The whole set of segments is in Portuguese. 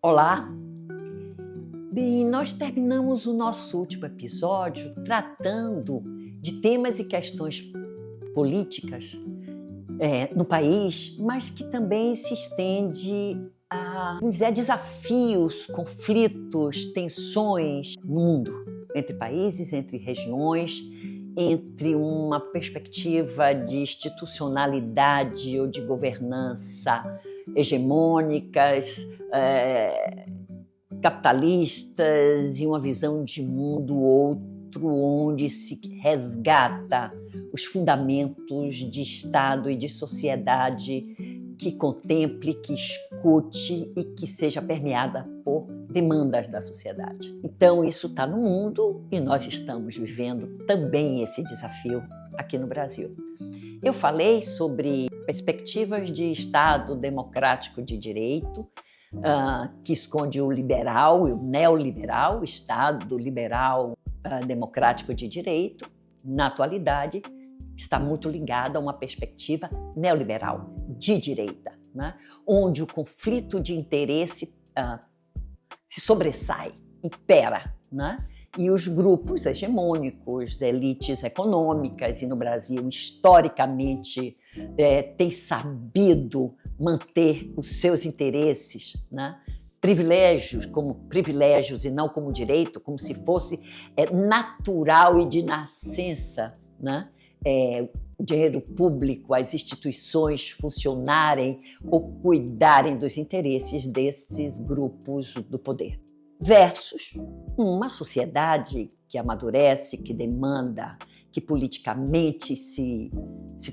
Olá! Bem, nós terminamos o nosso último episódio tratando de temas e questões políticas no país, mas que também se estende a, vamos dizer, a desafios, conflitos, tensões no mundo, entre países, entre regiões, entre uma perspectiva de institucionalidade ou de governança hegemônicas, capitalistas e uma visão de mundo outro onde se resgata os fundamentos de Estado e de sociedade que contemple, que escute e que seja permeada por demandas da sociedade. Então isso está no mundo e nós estamos vivendo também esse desafio aqui no Brasil. Eu falei sobre perspectivas de Estado democrático de direito, que esconde o liberal e o neoliberal, o Estado liberal democrático de direito, na atualidade, está muito ligado a uma perspectiva neoliberal de direita, né? Onde o conflito de interesse se sobressai, impera, né? E os grupos hegemônicos, elites econômicas, e no Brasil, historicamente, têm sabido manter os seus interesses, né? Privilégios como privilégios e não como direito, como se fosse natural e de nascença, né? O dinheiro público, as instituições funcionarem ou cuidarem dos interesses desses grupos do poder. Versus uma sociedade que amadurece, que demanda, que politicamente se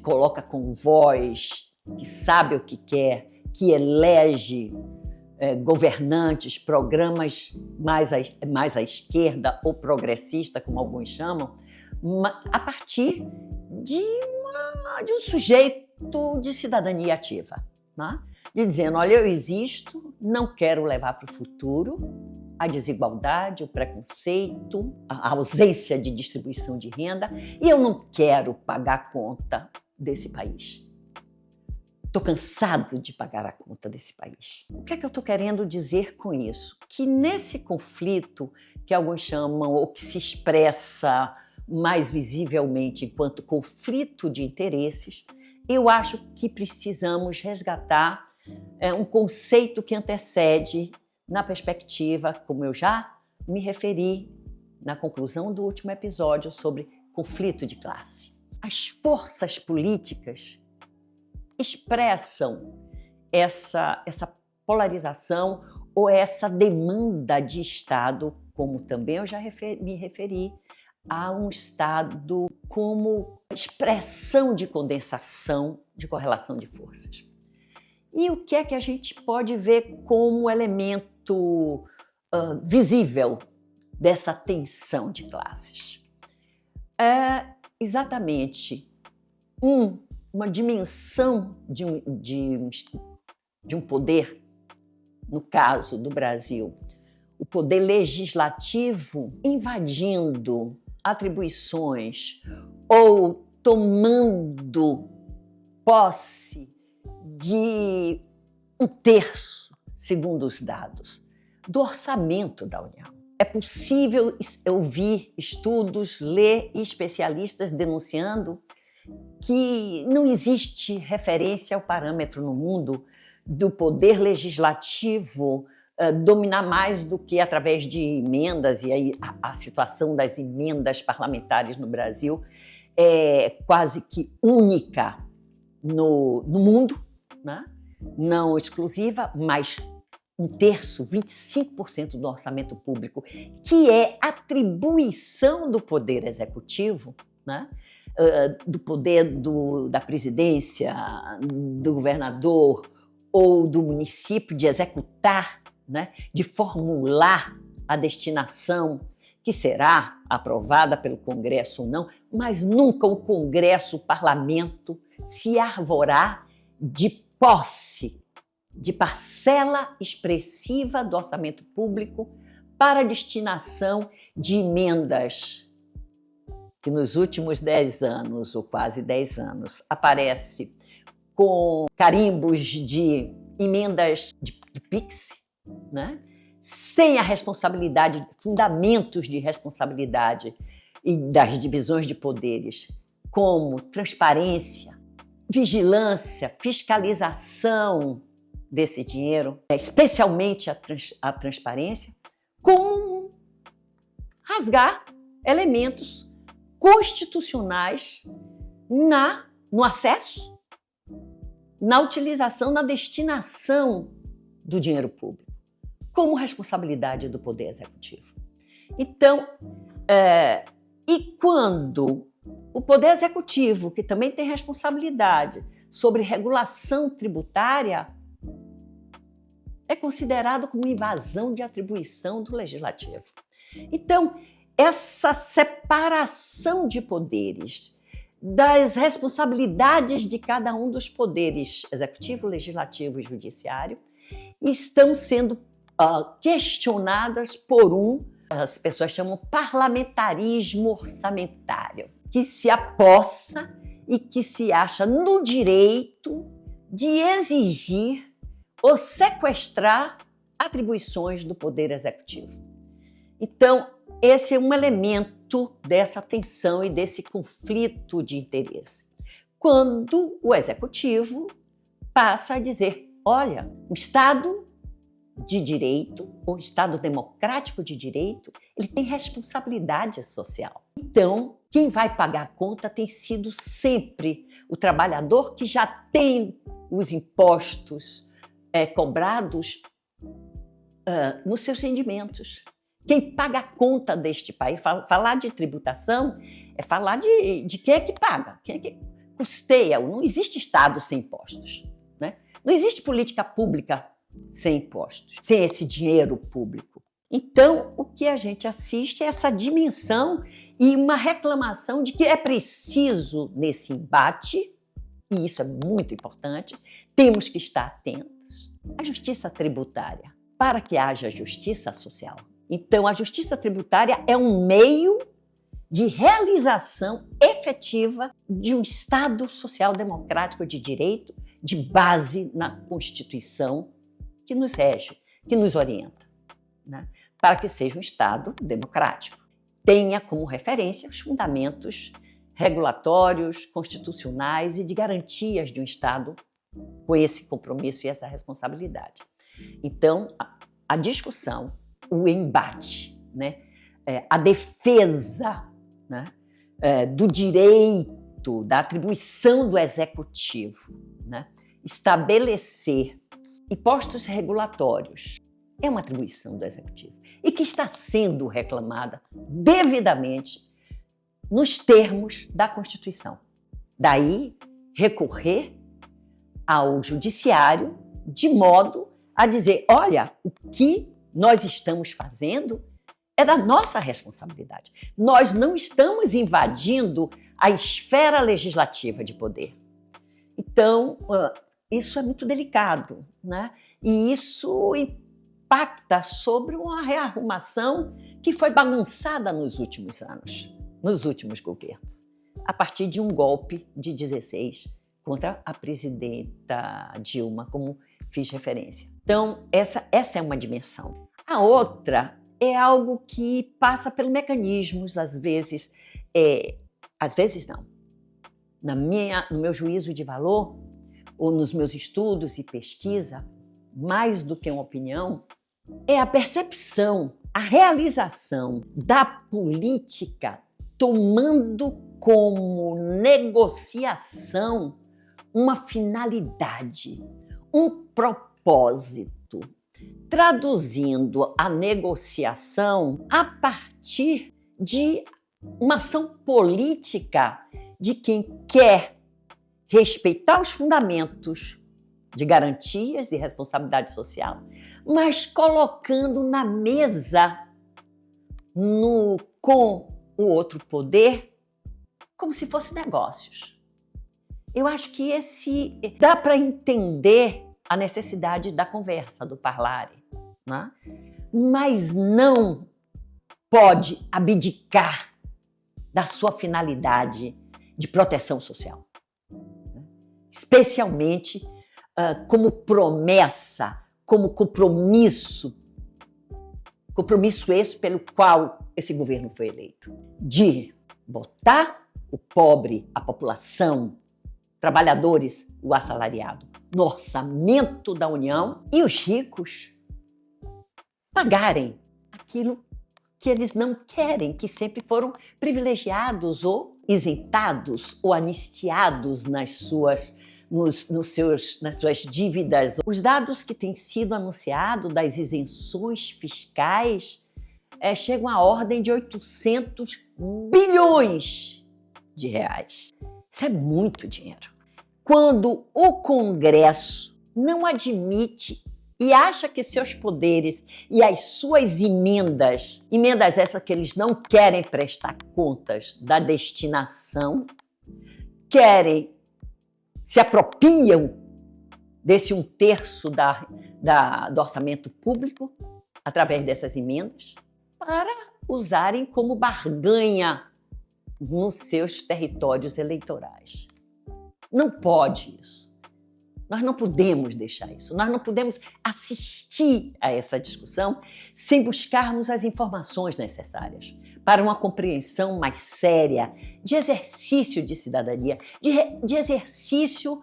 coloca com voz, que sabe o que quer, que elege governantes, programas mais à esquerda ou progressista, como alguns chamam, a partir de um sujeito de cidadania ativa, né? De dizendo, olha, eu existo, não quero levar para o futuro a desigualdade, o preconceito, a ausência de distribuição de renda, e eu não quero pagar a conta desse país. Estou cansado de pagar a conta desse país. O que é que eu estou querendo dizer com isso? Que nesse conflito, que alguns chamam, ou que se expressa mais visivelmente enquanto conflito de interesses, eu acho que precisamos resgatar um conceito que antecede na perspectiva, como eu já me referi na conclusão do último episódio sobre conflito de classe. As forças políticas expressam essa polarização ou essa demanda de Estado, como também eu já me referi, a um Estado como expressão de condensação de correlação de forças. E o que é que a gente pode ver como elemento visível dessa tensão de classes? É exatamente uma dimensão de um poder, no caso do Brasil, o poder legislativo invadindo atribuições ou tomando posse de 1/3, segundo os dados, do orçamento da União. É possível ouvir estudos, ler especialistas denunciando que não existe referência ao parâmetro no mundo do poder legislativo dominar mais do que através de emendas, e aí a situação das emendas parlamentares no Brasil é quase que única no mundo, né? Não exclusiva, mas 1/3, 25% do orçamento público, que é atribuição do poder executivo, né? Do poder da presidência, do governador ou do município de executar, né? De formular a destinação que será aprovada pelo Congresso ou não, mas nunca o Congresso, o parlamento, se arvorá de posse de parcela expressiva do orçamento público para a destinação de emendas que nos últimos 10 anos, ou quase 10 anos, aparece com carimbos de emendas de PIX, né? Sem a responsabilidade, fundamentos de responsabilidade e das divisões de poderes, como transparência, vigilância, fiscalização desse dinheiro, especialmente a transparência, como rasgar elementos constitucionais no acesso, na utilização, na destinação do dinheiro público, como responsabilidade do Poder Executivo. Então, e quando o Poder Executivo, que também tem responsabilidade sobre regulação tributária, é considerado como invasão de atribuição do Legislativo. Então, essa separação de poderes, das responsabilidades de cada um dos poderes, executivo, legislativo e judiciário, estão sendo questionadas por as pessoas chamam parlamentarismo orçamentário, que se apossa e que se acha no direito de exigir ou sequestrar atribuições do Poder Executivo. Então, esse é um elemento dessa tensão e desse conflito de interesse. Quando o Executivo passa a dizer, olha, o Estado de direito, ou Estado democrático de direito, ele tem responsabilidade social. Então, quem vai pagar a conta tem sido sempre o trabalhador que já tem os impostos cobrados nos seus rendimentos. Quem paga a conta deste país, falar de tributação é falar de quem é que paga, quem é que custeia. Não existe Estado sem impostos, né? Não existe política pública sem impostos, sem esse dinheiro público. Então, o que a gente assiste é essa dimensão e uma reclamação de que é preciso, nesse embate, e isso é muito importante, temos que estar atentos à justiça tributária, para que haja justiça social. Então, a justiça tributária é um meio de realização efetiva de um Estado social democrático de direito, de base na Constituição que nos rege, que nos orienta, né? Para que seja um Estado democrático. Tenha como referência os fundamentos regulatórios, constitucionais e de garantias de um Estado com esse compromisso e essa responsabilidade. Então, a discussão, o embate, né? A defesa, né? Do direito, da atribuição do Executivo, né? Estabelecer impostos regulatórios é uma atribuição do Executivo e que está sendo reclamada devidamente nos termos da Constituição. Daí, recorrer ao Judiciário de modo a dizer, olha, o que nós estamos fazendo é da nossa responsabilidade. Nós não estamos invadindo a esfera legislativa de poder. Então, isso é muito delicado, né? E isso impacta sobre uma rearrumação que foi bagunçada nos últimos anos, nos últimos governos, a partir de um golpe de 16 contra a presidenta Dilma, como fiz referência. Então, essa é uma dimensão. A outra é algo que passa pelos mecanismos, às vezes não. No meu juízo de valor, ou nos meus estudos e pesquisa, mais do que uma opinião, é a percepção, a realização da política tomando como negociação uma finalidade, um propósito, traduzindo a negociação a partir de uma ação política de quem quer respeitar os fundamentos de garantias e responsabilidade social, mas colocando na mesa com o outro poder como se fosse negócios. Eu acho que dá para entender a necessidade da conversa, do parlare, né? Mas não pode abdicar da sua finalidade de proteção social, especialmente como promessa, como compromisso esse pelo qual esse governo foi eleito, de botar o pobre, a população, trabalhadores, o assalariado, no orçamento da União e os ricos pagarem aquilo que eles não querem, que sempre foram privilegiados ou isentados ou anistiados nas suas dívidas. Os dados que têm sido anunciados das isenções fiscais chegam à ordem de 800 bilhões de reais. Isso é muito dinheiro. Quando o Congresso não admite e acha que seus poderes e as suas emendas essas que eles não querem prestar contas da destinação, se apropriam desse 1/3 do orçamento público, através dessas emendas, para usarem como barganha nos seus territórios eleitorais. Não pode isso. Nós não podemos deixar isso. Nós não podemos assistir a essa discussão sem buscarmos as informações necessárias para uma compreensão mais séria, de exercício de cidadania, de exercício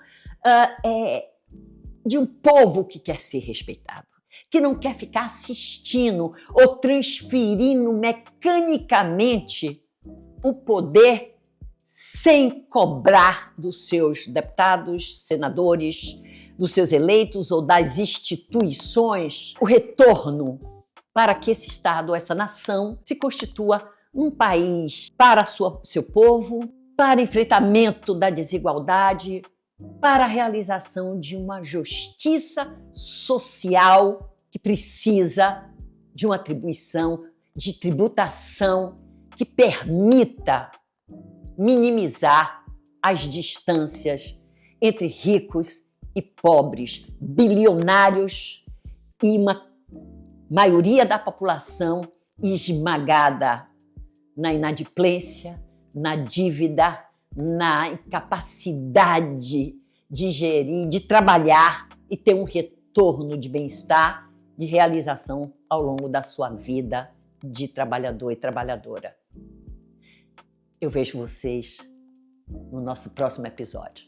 de um povo que quer ser respeitado, que não quer ficar assistindo ou transferindo mecanicamente o poder sem cobrar dos seus deputados, senadores, dos seus eleitos ou das instituições o retorno para que esse Estado, essa nação, se constitua um país para seu povo, para enfrentamento da desigualdade, para a realização de uma justiça social que precisa de uma atribuição de tributação que permita minimizar as distâncias entre ricos e pobres, bilionários e uma maioria da população esmagada na inadimplência, na dívida, na incapacidade de gerir, de trabalhar e ter um retorno de bem-estar, de realização ao longo da sua vida de trabalhador e trabalhadora. Eu vejo vocês no nosso próximo episódio.